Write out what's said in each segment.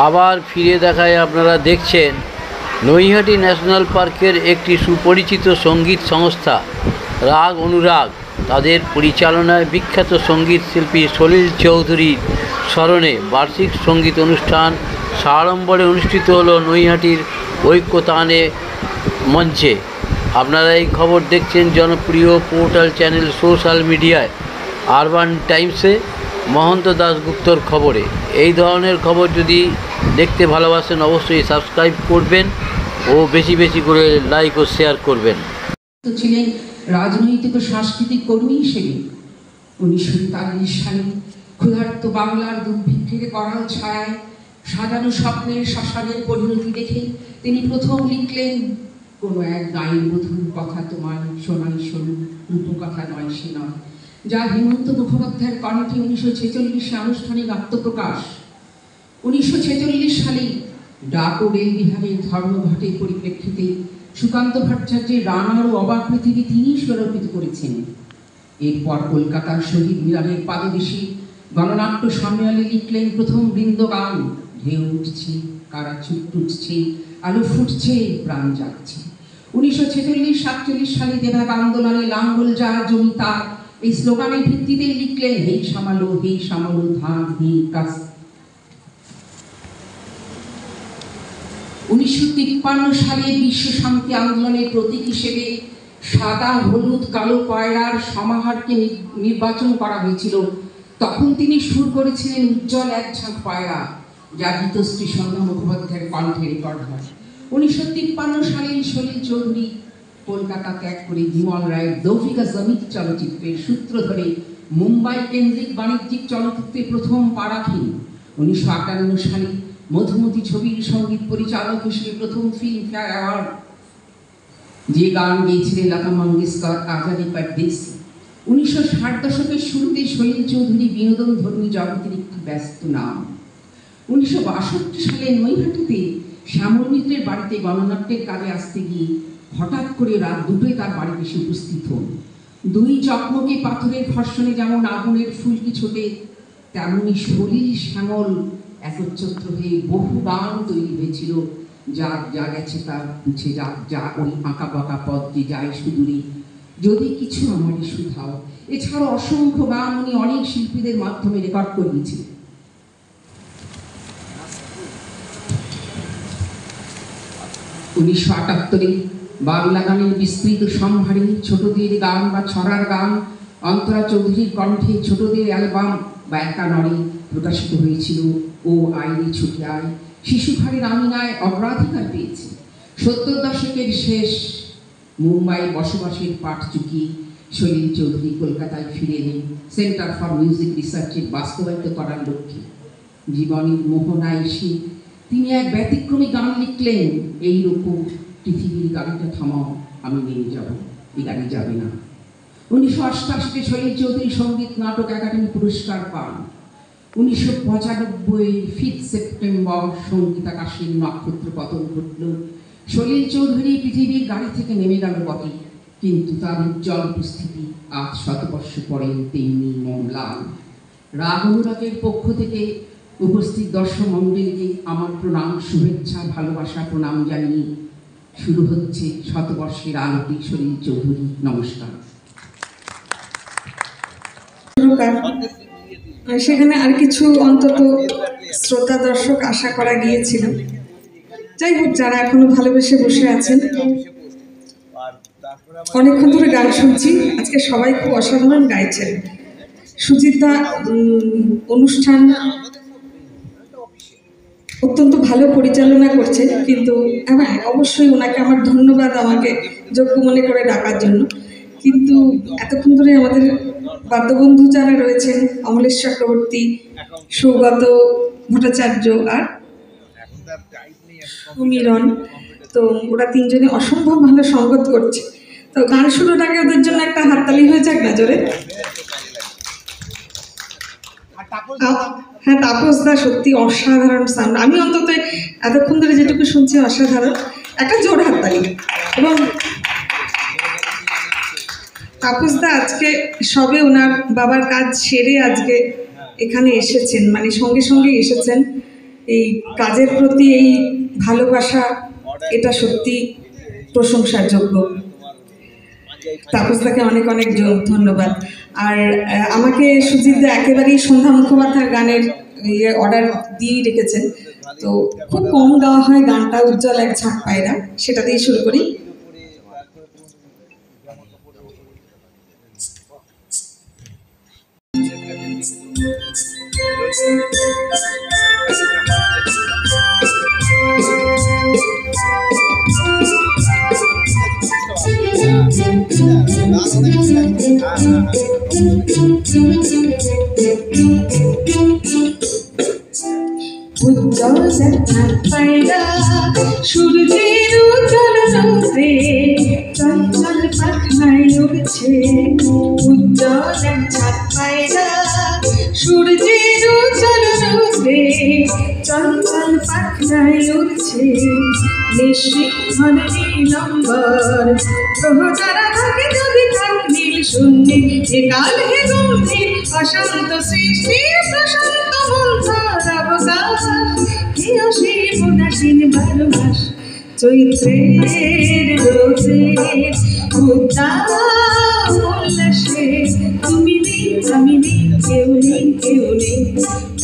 আবার ফিরে দেখায় আপনারা দেখছেন নৈহাটি ন্যাশনাল পার্কের একটি সুপরিচিত সঙ্গীত সংস্থা রাগ অনুরাগ। তাদের পরিচালনায় বিখ্যাত সঙ্গীত শিল্পী সলিল চৌধুরীর স্মরণে বার্ষিক সঙ্গীত অনুষ্ঠান সাড়ম্বরে অনুষ্ঠিত হলো নৈহাটির ঐক্যতানে মঞ্চে। আপনারা এই খবর দেখছেন জনপ্রিয় পোর্টাল চ্যানেল সোশ্যাল মিডিয়ায় আরবান টাইমসে মহন্ত দাশগুপ্তর খবরে। এই ধরনের খবর যদি দেখতে ভালোবাসেন অবশ্যই সাবস্ক্রাইব করবেন ও বেশি বেশি করে লাইক ও শেয়ার করবেন। ছিলেন রাজনৈতিক ও সাংস্কৃতিক কর্মী হিসেবে 1943 সালে ক্ষুধার্ত বাংলার দুর্ভিক্ষের করাল ছায়ায় সাজানো স্বপ্নের শ্মশানের পরিণতি দেখে তিনি প্রথম লিখলেন, কোনো এক গায়ের বধূর কথা তোমার শোনাই শোনো, রূপকথা নয় সে নয়, যা হেমন্ত মুখোপাধ্যায়ের কণ্ঠে 1946 আনুষ্ঠানিক আত্মপ্রকাশ। 1946 সালে ডাক ও রেল বিহারের ধর্মঘটের পরিপ্রেক্ষিতে সুকান্ত ভট্টাচার্যের রানার ও অবাক পৃথিবী তিনি স্বরূপিত করেছেন। এরপর কলকাতার শহীদ মিনারের পাদদেশে গণনাট্য সম্মেলনে লিখলেন প্রথম বৃন্দগান, ঢেউ উঠছে, কারা চুপ উঠছে, আলো ফুটছে, প্রাণ জাগছে। 1946-47 সালে দেবাগ আন্দোলনে লাঙ্গল যার জমি তার এই স্লোগানের ভিত্তিতে লিখলেন হে সামালো ধান হে কাজ। 1953 সালে বিশ্ব শান্তি আন্দোলনের প্রতীক হিসেবে সাদা হলুদ কালো পায়রার সমাহারকে নির্বাচন করা হয়েছিল। তখন তিনি সুর করেছিলেন উজ্জ্বল এক ঝাঁক পায়রা, যা গীতশ্রী সন্ধ্যা মুখোপাধ্যায়ের কণ্ঠে রেকর্ড হয়। 1953 সালে সলিল চৌধুরী কলকাতা ত্যাগ করে বিমল রায়ের দৌফিকা জমিত চলচ্চিত্রের সূত্র ধরে মুম্বাই কেন্দ্রিক বাণিজ্যিক চলচ্চিত্রে প্রথম পা রাখেন। 1958 সালে মধুমতি ছবির সঙ্গীত পরিচালক হিসেবে প্রথম ফিল্মফেয়ার অ্যাওয়ার্ড, যে গান গেয়েছিলেন লতা মঙ্গেশকর আজাদি পরদেশি। 1960 দশকের শুরুতে সলিল চৌধুরী বিনোদন ধর্মী জগতের একটি ব্যস্ত নাম। 1962 সালে নৈহাটিতে শ্যামল মিত্রের বাড়িতে গণনাট্যের কাজে আসতে গিয়ে হঠাৎ করে রাত 2টোয় তার বাড়িতে এসে উপস্থিত হন। দুই চকমকে পাথরের ঘর্ষণে যেমন আগুনের ফুলকি ছোটে, তেমনি সলিল শ্যামল একচ্ছত্র হয়ে বহু গান তৈরি হয়েছিল, যা গেছে তার মুছে যা ওই আঁকা বাঁকা পথ যে যায় সুদূরে, যদি কিছু আমারই শুধাও। এছাড়াও অসংখ্য গান উনি অনেক শিল্পীদের মাধ্যমে রেকর্ড করিয়েছিলেন। 1978 বাংলা গানের বিস্তৃত সম্ভারে ছোটদের গান বা ছড়ার গান অন্তরা চৌধুরীর কণ্ঠে ছোটদের অ্যালবাম বা একা নড়ে প্রকাশিত হয়েছিল। ও আইনে ছুটে আয় শিশুঘরের আমিনায় অগ্রাধিকার পেয়েছে। 70 দশকের শেষ মুম্বাই বসবাসের পাঠ চুকিয়ে সলিল চৌধুরী কলকাতায় ফিরে এলেন সেন্টার ফর মিউজিক রিসার্চের বাস্তবায়িত করার লক্ষ্যে। জীবনের মোহনায় এসে তিনি এক ব্যতিক্রমী গান লিখলেন, এইরকম পৃথিবীর গাড়িটা থামাও, আমি নেমে যাব, এই গাড়ি যাবে না। 1988 সলিল চৌধুরী সঙ্গীত নাটক একাডেমি পুরস্কার পান। 1995 5 সেপ্টেম্বর সঙ্গীত আকাশের নক্ষত্র পতন ঘটল। সলিল চৌধুরী পৃথিবীর গাড়ি থেকে নেমে গেল বটে, কিন্তু তার উজ্জ্বল উপস্থিতি আজ শতবর্ষ পরে তেমনি মমলাল। রাগ অনুরাগের পক্ষ থেকে উপস্থিত দর্শক মণ্ডলীকে আমার প্রণাম, শুভেচ্ছা, ভালোবাসা, প্রণাম জানিয়ে শুরু হচ্ছে শতবর্ষের আলোটি সলিল চৌধুরী। নমস্কার। সেখানে আর কিছু অন্তত শ্রোতা দর্শক আশা করা গিয়েছিল। যাই হোক, যারা এখনো ভালোবেসে বসে আছেন, অনেকক্ষণ ধরে গান শুনছি, আজকে সবাই খুব অসাধারণ গাইছেন। সুজিতদা অনুষ্ঠান অত্যন্ত ভালো পরিচালনা করছে, কিন্তু হ্যাঁ অবশ্যই ওনাকে আমার ধন্যবাদ, আমাকে যোগ্য মনে করে ডাকার জন্য। কিন্তু এতক্ষণ ধরে আমাদের বাদ্যবন্ধু যারা রয়েছেন, অমলেশ চক্রবর্তী, সৌগত ভট্টাচার্য আর সুমিরন, তো ওরা তিনজনে অসম্ভব ভালো সঙ্গত করছে। তো গান শুরুর আগে ওদের জন্য একটা হাততালি হয়ে যাক না জোরে? হ্যাঁ, তাপসদা সত্যি অসাধারণ সাউন্ড। আমি অন্তত এতক্ষণ ধরে যেটুকু শুনছি অসাধারণ, একটা জোর হাততালি। এবং তাপসদা আজকে সবে ওনার বাবার কাজ সেরে আজকে এখানে এসেছেন, মানে সঙ্গে সঙ্গে এসেছেন। এই কাজের প্রতি এই ভালোবাসা, এটা সত্যি প্রশংসার যোগ্য। তাপসদাকে অনেক অনেক ধন্যবাদ। আর আমাকে সুজিতদা একেবারেই সন্ধ্যা মুখোপাধ্যায়ের গানের অর্ডার দিয়েই রেখেছেন, তো খুব কম গাওয়া হয় গানটা, উজ্জ্বল এক ঝাঁক পায়রা, সেটা দিয়ে শুরু করি। উজ্জ্বল ঝাঁক পায়রা সূর্যের উজ্জ্বল রূপে চঞ্চল পাখনায় উড়ছে। উজ্জ্বল ঝাঁক পায়রা সূর্যের উজ্জ্বল রূপে চঞ্চল পাখনায় উড়ছে। নিশীথন নীলম্বর গ্রহ তারা থাকে যদি থাক নীল শূন্যে। এ কাল হে গম্ভীর অশান্ত সৃষ্টি প্রশান্ত মন্থর অবকাশ। হে অসীম উদাসীন 12 মাস চৈত্রের রোদে উল্লাসে। তুমি নেই আমি নেই কেউ নেই কেউ নেই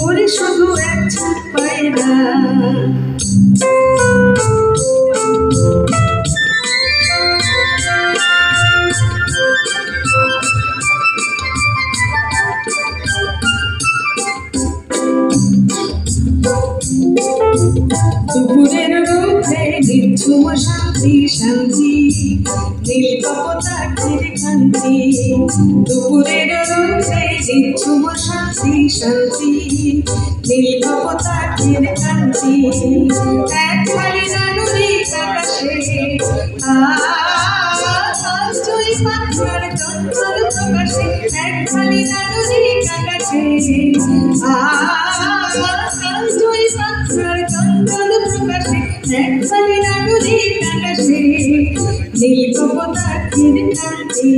ওরে শুধু এক ঝাঁক পায়রা। দুপুরের রোদে নিঝুম শান্তি শান্তি নীল কপোতাক্ষের কান্তি। দুপুরের রোদে নিঝুম শান্তি শান্তি নীল কপোতাক্ষের কান্তি। এক ফালি নানুরিক আকাশে জয়ী পাখনার চঞ্চল প্রকাশে। এক ফালি নানুরিক আকাশে জয়ী পাখনার চঞ্চল প্রকাশে। এক ফালি নানুরিক আকাশে নীল কপোতাক্ষের কান্তি।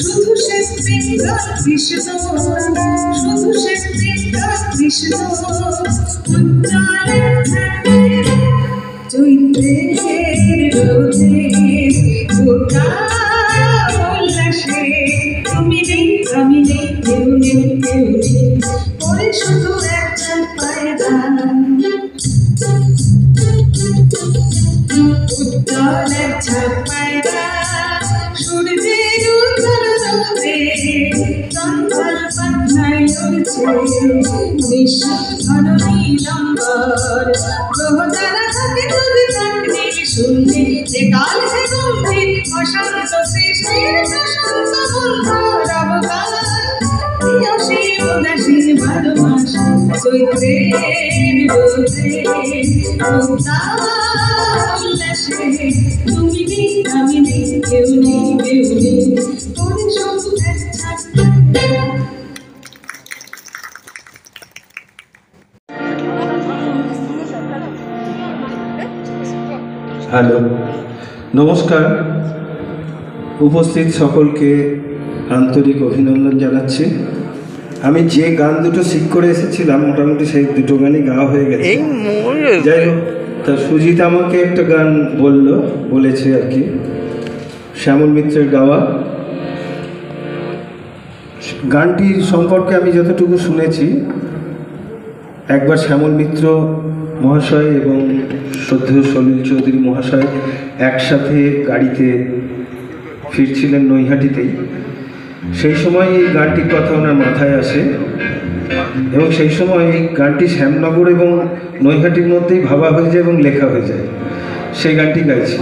শুধু সে কৃষ্ণ শুধু সে কৃষ্ণ চৈত্রের রোদে গোটা উল্লাসে। তুমি নেই আমি নেই কেউ নেই কেউ নেই ওরে শুধু এক ঝাঁক পায়রা। উজ্জ্বল এক ঝাঁক পায়রা সূর্যের উজ্জ্বল রোদে চঞ্চল পাখনায় উড়ছে। নিশীথন নীলম্বর গ্রহ তারা থাকে যদি থাক নীল শূন্যে। এ কাল হে গম্ভীর অশান্ত সৃষ্টির প্রশান্ত মন্থর অবকাশ। হে অসীম উদাসীন 12 মাস চৈত্রের রোদে উল্লাসে। তুমি নেই আমি নেই কেউ নেই কেউ নেই ওরে শুধু এক ঝাঁক পায়রা। হ্যালো, নমস্কার। উপস্থিত সকলকে আন্তরিক অভিনন্দন জানাচ্ছি। আমি যে গান দুটো ঠিক করে এসেছিলাম মোটামুটি সেই দুটো গানই গাওয়া হয়ে গেছে। যাই হোক, তা সুজিত আমাকে একটা গান বলেছে আর কি, শ্যামল মিত্রের গাওয়া। গানটির সম্পর্কে আমি যতটুকু শুনেছি, একবার শ্যামল মিত্র মহাশয় এবং শ্রদ্ধেয় সলিল চৌধুরী মহাশয় একসাথে গাড়িতে ফিরছিলেন নৈহাটিতেই। সেই সময় এই গানটির কথা ওনার মাথায় আসে এবং সেই সময় এই গানটি শ্যামনগর এবং নৈহাটির মধ্যেই ভাবা হয়ে যায় এবং লেখা হয়ে যায়। সেই গানটি গাইছি।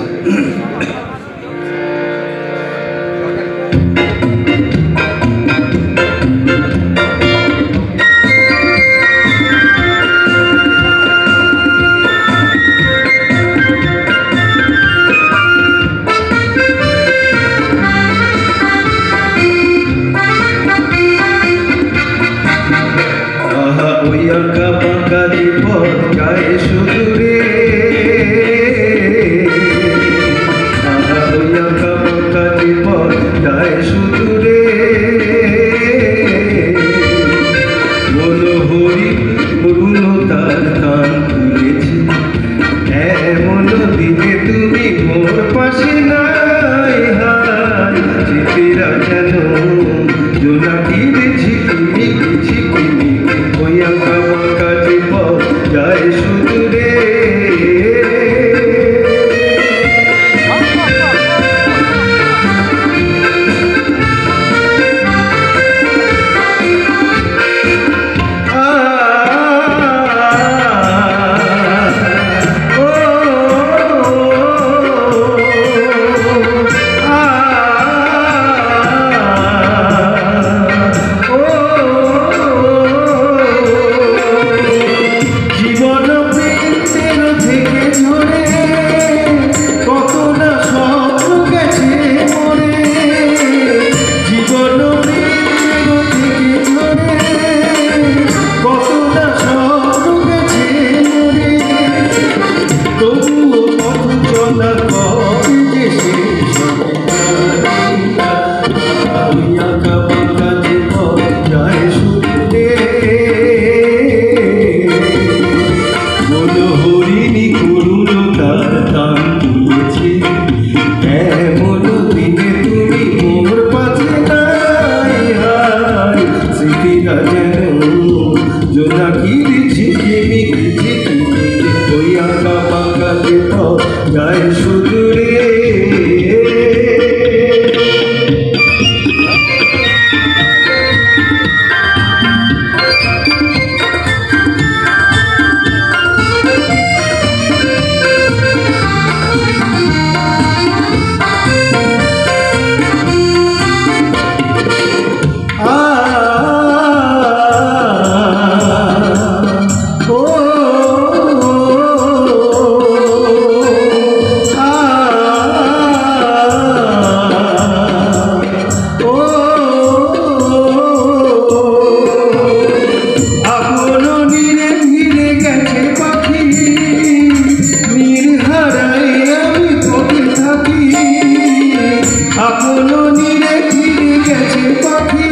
নীরে ফিরে গেছে পাখি,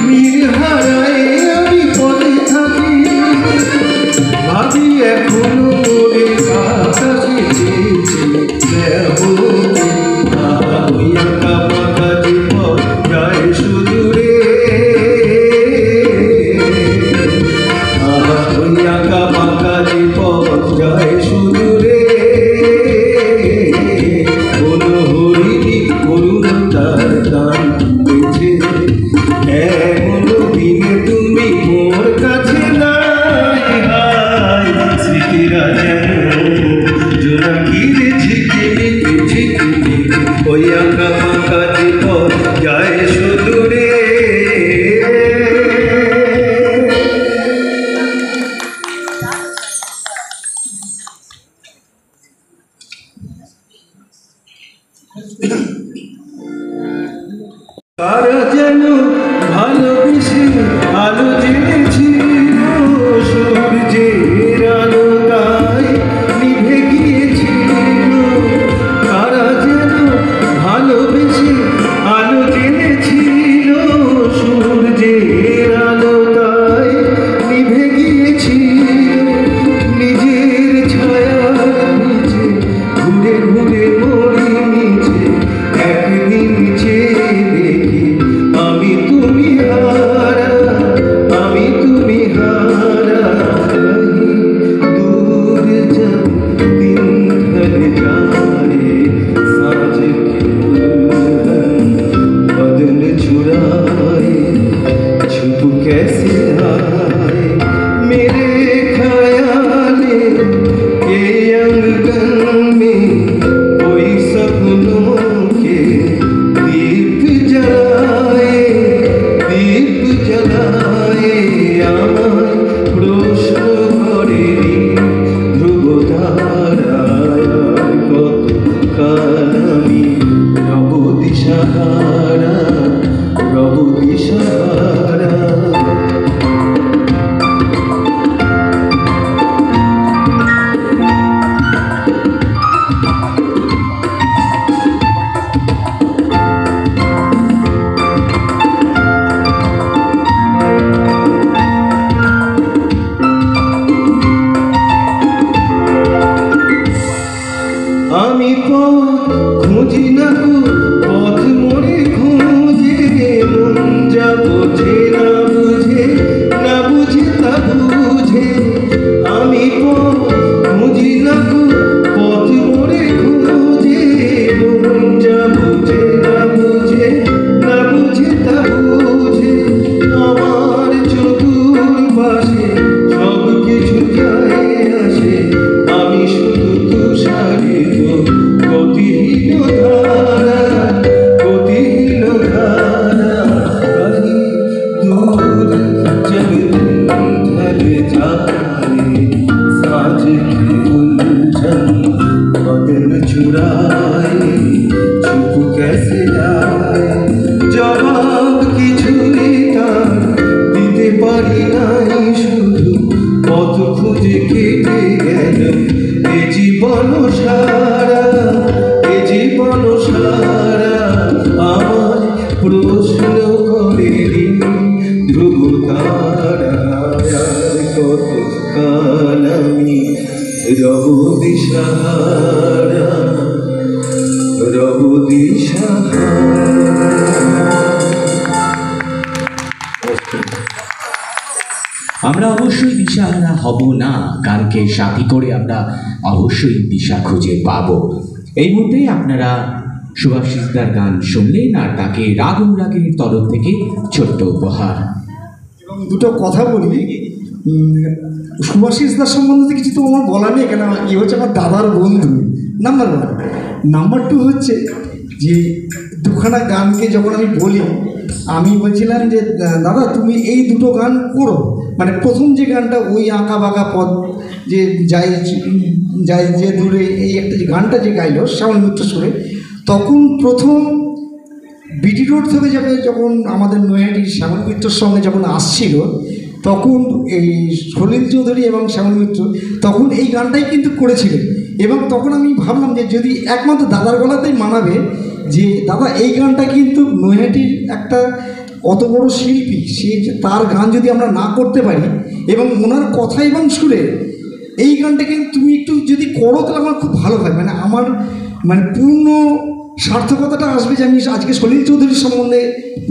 নীল হারায় আমি পথে থাকি, ভাবি এখনো মোরে আকাশে চেয়েছে ওই আঁকা পাকা জীবন যায় সুদূরে, ওই আঁকা পাকা জীবন যায় সুদূরে, কোনো হরিণী করুণতার গান তুলেছে, এমন দিনে তুমি মোর কাছে নাই, হায় স্মৃতিরা যেন জোনাকিরে ঝিকিমিকি ঝিকিমিকি, ওই আঁকা পাকা জীবন যায় সুদূরে। তারা যেন ভালোবেসে আলো জেনেছিল, সূর্যের আলো তাই নিভে গিয়েছিল, তারা যেন ভালোবেসে আলো জেনেছিল, সূর্যের আলো তাই নিভে গিয়েছিল, নিজের ছায়ার নিচে ঘুরে ঘুরে মরি নিচে, একদিন চেয়ে দেখি আমি তুমি হারা, আমি তুমি হারা, दूर जब दिन ढल जाए, साँझ की दुल्हन बदन चुराए, छुप कैसे आए मेरे ख्याले के अंगन में, कोई सपनों के दीप जलाए, दीप जलाए, আমায় প্রশ্ন করে ধ্রুব তারায়, কত কাল আমি রব দিশাহারা, রব দিশাহারা। আমি পথ খুঁজি না গো, পথ মোরে খুঁজে, মন যা বোঝে না বুঝে, না বুঝে তা বুঝে, আমি পথ খুঁজি না গো, পথ মোরে খুঁজে, মন যা বোঝে না বুঝে, না বুঝে তা বুঝে, আমার চতুর্পাশে সব কিছু যায় আসে, আমি শুধু তুষারিত গতিহীন ধারা, গতিহীন ধারা, कहीं दूर जब ढल जाए, साँझ की उलझन बदन चुराए, छुप कैसे आए जवाब কিছুই তার দিতে পারি নাই, শুধু পথ খুঁজে কেটে গেল এ জীবন সারা, এ জীবন সারা, আমার প্রশ্ন করে ধ্রুব তারা, কত কাল আমি রব দিশাহারা, রব দিশাহারা। আমরা অবশ্যই দিশাহারা হব না, গানকে সাথী করে আমরা অবশ্যই দিশা খুঁজে পাব। এই মুহূর্তে আপনারা শুভাশিসদার গান শুনলেন, আর তাকে রাগ অনুরাগের তরফ থেকে ছোট্ট উপহার। এবং দুটো কথা বলি, শুভাশিসদার সম্বন্ধে কিছু তো আমার বলা নেই, কেন এ হচ্ছে আমার দাদার বন্ধু, নাম্বার 1। নাম্বার 2 হচ্ছে যে দুখানা গানকে যখন আমি বলি, আমি বলছিলাম যে দাদা তুমি এই দুটো গান করো, মানে প্রথম যে গানটা ওই আঁকা বাঁকা পথ যে যাই যাই যে দূরে, এই একটা যে গানটা যে গাইলো শ্যামল মিত্র সুরে, তখন প্রথম বিটি রোড থেকে যাবে যখন আমাদের নৈহাটির শ্যামল মিত্রর সঙ্গে যখন আসছিল, তখন এই সলিল চৌধুরী এবং শ্যামল মিত্র তখন এই গানটাই কিন্তু করেছিলেন। এবং তখন আমি ভাবলাম যে যদি একমাত্র দাদার গলাতেই মানাবে, যে দাদা এই গানটা কিন্তু নৈহাটির একটা অত বড় শিল্পী, সে তার গান যদি আমরা না করতে পারি এবং ওনার কথা এবং সুরে এই গানটা কিন্তু তুমি একটু যদি করো তাহলে আমার খুব ভালো হয়, মানে আমার মানে পূর্ণ সার্থকতাটা আসবে যে আমি আজকে সলিল চৌধুরীর সম্বন্ধে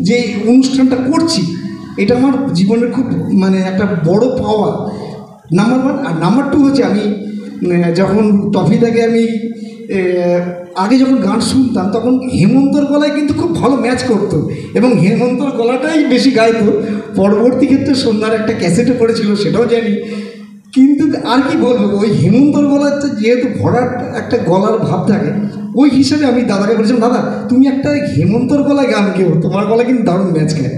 যে অনুষ্ঠানটা করছি, এটা আমার জীবনের খুব মানে একটা বড় পাওয়া নাম্বার 1। আর নাম্বার 2 হচ্ছে আমি যখন টফিদাকে আমি আগে যখন গান শুনতাম তখন হেমন্তর গলায় কিন্তু খুব ভালো ম্যাচ করতো এবং হেমন্তর গলাটাই বেশি গাইতো। পরবর্তী ক্ষেত্রে সন্ধ্যার একটা ক্যাসেটে পড়েছিল সেটাও জানি, কিন্তু আর কি বলবো, ওই হেমন্তর গলার তো যেহেতু ভরাট একটা গলার ভাব থাকে, ওই হিসাবে আমি দাদাকে বলেছিলাম দাদা তুমি একটা হেমন্তর গলায় গান কেউ, তোমার গলা কিন্তু দারুণ ম্যাচ খায়।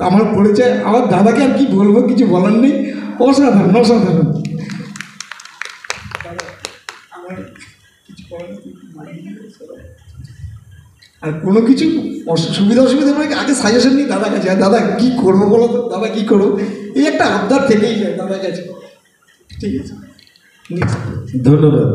আমার পড়েছে, আমার দাদাকে আর কি বলবো, কিছু বলার নেই, অসাধারণ অসাধারণ। আর কোনো কিছু সুবিধা অসুবিধা পড়ে আগে সাজেশন নিই দাদার কাছে, দাদা কী করবো বলো তো, দাদা কী করবো, এই একটা আবদার থেকেই যায় দাদার কাছে। ঠিক আছে, ধন্যবাদ।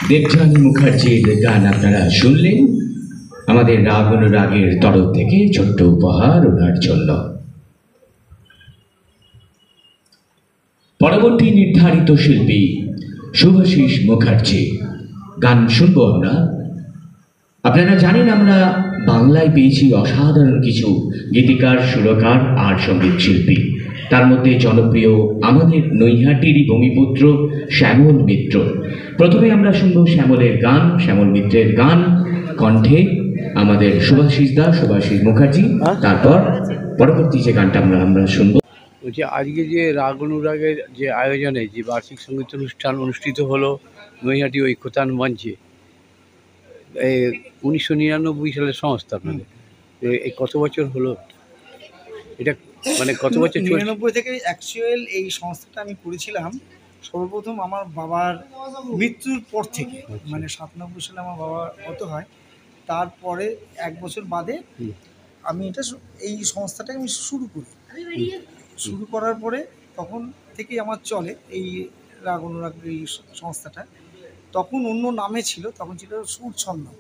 দেবযানী মুখার্জির গান আপনারা শুনলেন। আমাদের রাগ অনুরাগের তরফ থেকে ছোট্ট উপহার ওনার জন্য। পরবর্তী নির্ধারিত শিল্পী শুভাশিস মুখার্জি, গান শুনবো আমরা। আপনারা জানেন আমরা বাংলায় পেয়েছি অসাধারণ কিছু গীতিকার, সুরকার আর সঙ্গীত শিল্পী। তার মধ্যে জনপ্রিয় আমাদের নৈহাটিরই ভূমিপুত্র শ্যামল মিত্র। প্রথমে আমরা শুনবো শ্যামলের গান, শ্যামল মিত্রের গান কণ্ঠে আমাদের শুভাশিস মুখার্জি। তারপর পরবর্তী যে গানটা আমরা শুনবো, বলছি আজকে যে রাগ অনুরাগের যে আয়োজনে যে বার্ষিক সঙ্গীত অনুষ্ঠান অনুষ্ঠিত হলো নৈহাটি ঐক্যতান মঞ্চে, 1999 সালের সংস্থা আপনাদের, এই কত বছর হলো এটা, মানে কত বছর? 99 থেকে অ্যাকচুয়াল এই সংস্থাটা আমি করেছিলাম সর্বপ্রথম আমার বাবার মৃত্যুর পর থেকে, মানে 97 সালে আমার বাবা গত হয়, তারপরে 1 বছর বাদে আমি এই সংস্থাটাকে আমি শুরু করি। শুরু করার পরে তখন থেকেই আমার চলে এই রাগ অনুরাগ এই সংস্থাটা। তখন অন্য নামে ছিল, তখন ছিল সুর ছন্দম।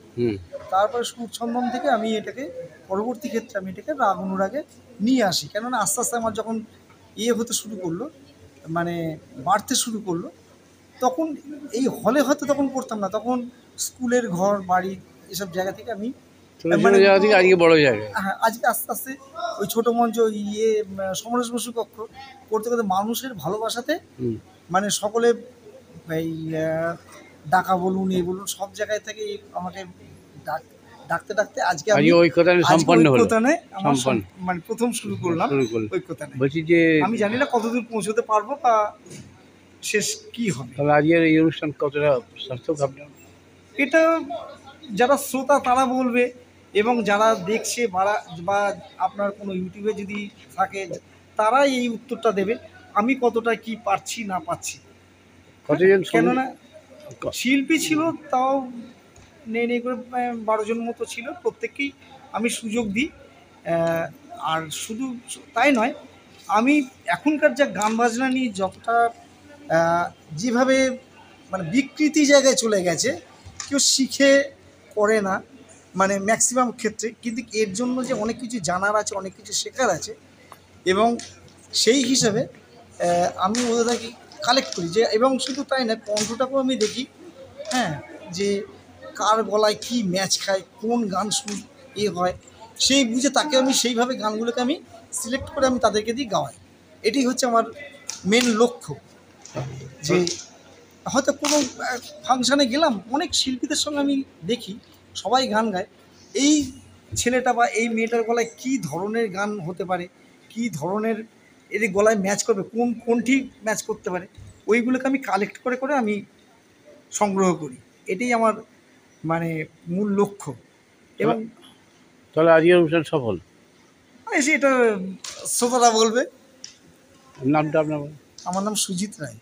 তারপরে সুর ছন্দম থেকে আমি এটাকে পরবর্তী ক্ষেত্রে আমি এটাকে রাগ অনুরাগে নিয়ে আসি, কেননা আস্তে আস্তে আমার যখন হতে শুরু করলো, মানে বাড়তে শুরু করলো, তখন এই হলে হয়তো তখন করতাম না, তখন স্কুলের ঘর বাড়ি এসব জায়গা থেকে আমি ছোট ছোট জায়গা থেকে আজকে বড় জায়গায়। হ্যাঁ, আজকে আস্তে আস্তে ওই ছোট মঞ্চ সমরেশ বসু কক্ষ করতে করতে মানুষের ভালোবাসাতে হুম। মানে সকলে এই ডাকা বলুন এই বলুন সব জায়গায় থেকে আমাকে ডাকতে ডাকতে আজকে আমি আজকে ঐক্যতানে সম্পন্ন হলো। ঐক্যতানে আমার সম্পন্ন। মানে প্রথম শুরু করলাম করলেন। ঐক্যতানে। বলছি যে আমি জানি না কতদূর পৌঁছতে পারবো বা শেষ কি হবে। তাহলে আজকের এই অনুষ্ঠান কতটা সার্থক আপনার? এটা যারা শ্রোতা তারা বলবে এবং যারা দেখছে বা আপনার কোনো ইউটিউবে যদি থাকে তারাই এই উত্তরটা দেবে আমি কতটা কি পারছি না পাচ্ছি। কতজন কেননা শিল্পী ছিল তাও নেই করে 12 জন মতো ছিল, প্রত্যেককেই আমি সুযোগ দিই। আর শুধু তাই নয়, আমি এখনকার যা গান বাজনা নিয়ে যতটা যেভাবে মানে বিকৃতি জায়গায় চলে গেছে, কেউ শিখে করে না মানে ম্যাক্সিমাম ক্ষেত্রে, কিন্তু এর জন্য যে অনেক কিছু জানার আছে, অনেক কিছু শেখার আছে এবং সেই হিসাবে আমি ওদেরকে কালেক্ট করি যে, এবং শুধু তাই না কণ্ঠটাকেও আমি দেখি, হ্যাঁ, যে কার গলায় কী ম্যাচ খায়, কোন গান শুন হয় সেই বুঝে তাকে আমি সেইভাবে গানগুলোকে আমি সিলেক্ট করে আমি তাদেরকে দিয়ে গাওয়াই। এটাই হচ্ছে আমার মেন লক্ষ্য। যে হয়তো কোনো ফাংশানে গেলাম, অনেক শিল্পীদের সঙ্গে আমি দেখি সবাই গান গায়, এই ছেলেটা বা এই মেয়েটার গলায় কী ধরনের গান হতে পারে, কী ধরনের এর গলায় ম্যাচ করবে, কোনটি ম্যাচ করতে পারে, ওইগুলোকে আমি কালেক্ট করে করে আমি সংগ্রহ করি। এটাই আমার মানে মূল লক্ষ্য। এবং তাহলে আজকের অনুষ্ঠান সফল। সেটা শ্রোতারা বলবে। নামটা আপনার? আমার নাম সুজিত রায়।